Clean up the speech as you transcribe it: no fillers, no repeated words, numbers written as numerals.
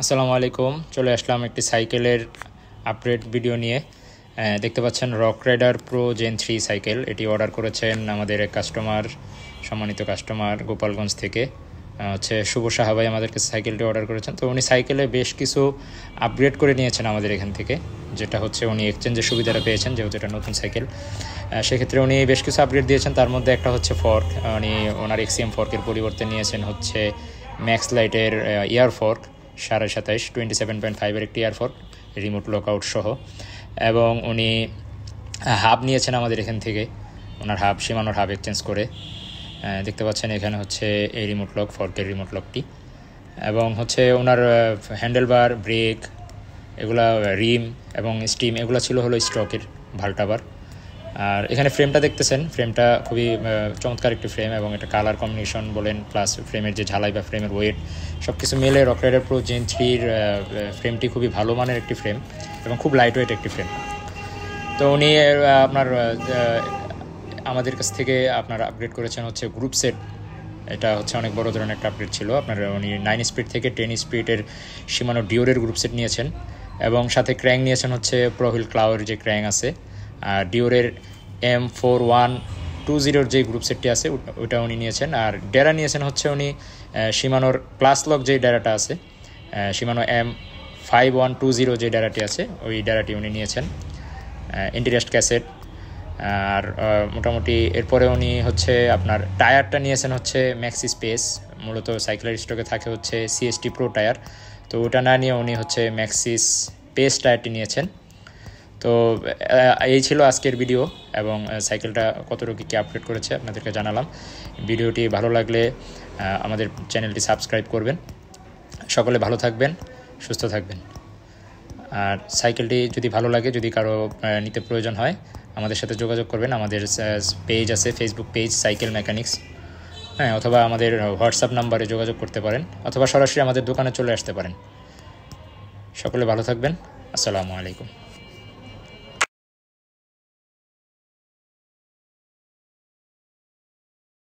আসসালামু আলাইকুম। চলে আসলাম একটি সাইকেলের আপডেট ভিডিও নিয়ে। দেখতে পাচ্ছেন Rock Rider Pro Gen 3 cycle. এটি অর্ডার করেছেন আমাদের এক কাস্টমার, সম্মানিত কাস্টমার গোপালগঞ্জ থেকে হচ্ছে শুভ সাহা ভাই আমাদের কাছে সাইকেলটি অর্ডার করেছেন। তো উনি সাইকেলে বেশ কিছু আপগ্রেড করে নিয়েছেন আমাদের এখান থেকে, যেটা হচ্ছে উনি এক্সচেঞ্জের সুবিধাটা পেয়েছেন, যেহেতু এটা নতুন সাইকেল। সেক্ষেত্রে উনি বেশ কিছু আপগ্রেড দিয়েছেন। তার মধ্যে একটা হচ্ছে ফর্ক, উনি ওনার এক্সিএম ফর্কের পরিবর্তে নিয়েছেন হচ্ছে ম্যাক্স লাইটের ইয়ার ফর্ক 27.5 27.5-এর একটি ইয়ার ফর্ক, রিমোট লকআউট সহ। এবং উনি হাব নিয়েছেন আমাদের এখান থেকে, ওনার হাব সীমানোর হাব এক্সচেঞ্জ করে। দেখতে পাচ্ছেন এখানে হচ্ছে এই রিমোট লক, ফর্কের রিমোট লকটি, এবং হচ্ছে ওনার হ্যান্ডেলবার, ব্রেক, এগুলা রিম এবং স্টিম এগুলো ছিল হলো স্টকের ভাল্টাবার। আর এখানে ফ্রেমটা দেখতেছেন, ফ্রেমটা খুবই চমৎকার একটি ফ্রেম, এবং এটা কালার কম্বিনেশন বলেন প্লাস ফ্রেমের যে ঝালাই বা ফ্রেমের ওয়েট সব কিছু মিলে রক রাইডার প্রো জেন 3-র ফ্রেমটি খুবই ভালো মানের একটি ফ্রেম এবং খুব লাইট ওয়েট একটি ফ্রেম। তো উনি আপনার আমাদের কাছ থেকে আপনার আপগ্রেড করেছেন হচ্ছে গ্রুপ সেট। এটা হচ্ছে অনেক বড় ধরনের একটা আপগ্রেড ছিল। আপনার উনি 9 স্পিড থেকে 10 স্পিডের সীমানো ডিওরের গ্রুপ সেট নিয়েছেন, এবং সাথে ক্র্যাং নিয়েছেন হচ্ছে প্রহিল ক্লাউয়ের যে ক্র্যাং আছে, আর ডিওরের M4120-র যে গ্রুপ সেটটি আছে ওটা উনি নিয়েছেন। আর ডেরা নিয়েছেন হচ্ছে উনি সীমানোর ক্লাস লক যে ডেরাটা আছে, সীমানো M5120 যে ডেরাটি আছে ওই ডেরাটি উনি নিয়েছেন, ইন্টিরেস্ট ক্যাসেট। আর মোটামুটি এরপরে উনি হচ্ছে আপনার টায়ারটা নিয়েছেন হচ্ছে ম্যাক্সি স্পেস। মূলত সাইকেলের স্টকে থাকে হচ্ছে সিএসটি প্রো টায়ার, তো ওটা না নিয়ে উনি হচ্ছে ম্যাক্সিস স্পেস টায়ারটি নিয়েছেন। তো এই ছিল আজকের ভিডিও, এবং সাইকেলটা কতটুকু কী আপডেট করেছে আপনাদেরকে জানালাম। ভিডিওটি ভালো লাগলে আমাদের চ্যানেলটি সাবস্ক্রাইব করবেন। সকলে ভালো থাকবেন, সুস্থ থাকবেন। আর সাইকেলটি যদি ভালো লাগে, যদি কারো নিতে প্রয়োজন হয়, আমাদের সাথে যোগাযোগ করবেন। আমাদের পেজ আছে, ফেসবুক পেজ সাইকেল মেকানিক্স, অথবা আমাদের হোয়াটসঅ্যাপ নাম্বারে যোগাযোগ করতে পারেন, অথবা সরাসরি আমাদের দোকানে চলে আসতে পারেন। সকলে ভালো থাকবেন। আসসালামু আলাইকুম।